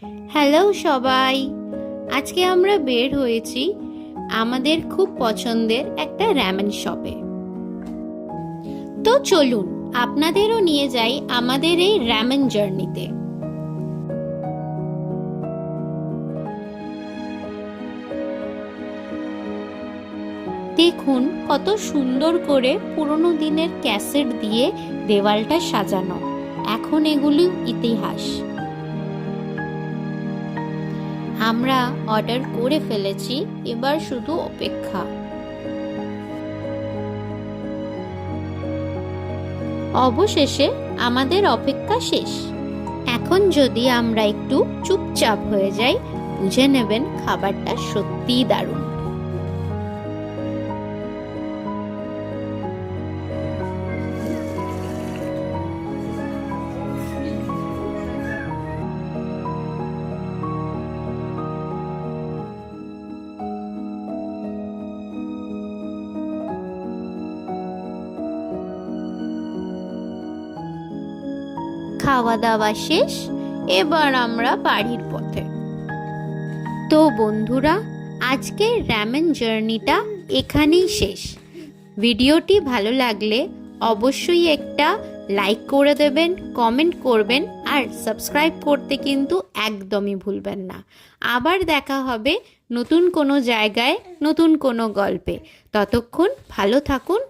Hello সবাই, আজকে আমরা বের হয়েছি আমাদের খুব পছন্দের একটা র‍্যামেন শপে। তো চলুন আপনাদেরও নিয়ে যাই আমাদের এই র‍্যামেন জার্নিতে। দেখুন কত সুন্দর করে পুরনো দিনের ক্যাসেট দিয়ে দেওয়ালটা সাজানো। এখন এগুলি ইতিহাস। আমরা অর্ডার করে ফেলেছি, এবার শুধু অপেক্ষা। অবশেষে আমাদের অপেক্ষা শেষ। এখন যদি আমরা একটু চুপচাপ হয়ে যাই, বুঝে নেবেন খাবারটা সত্যিই দারুণ। খাওয়া দাওয়া শেষ, এবার আমরা বাড়ির পথে। তো বন্ধুরা, আজকের র‍্যামেন জার্নিটা এখানেই শেষ। ভিডিওটি ভালো লাগলে অবশ্যই একটা লাইক করে দেবেন, কমেন্ট করবেন আর সাবস্ক্রাইব করতে কিন্তু একদমই ভুলবেন না। আবার দেখা হবে নতুন কোনো জায়গায়, নতুন কোনো গল্পে। ততক্ষণ ভালো থাকুন।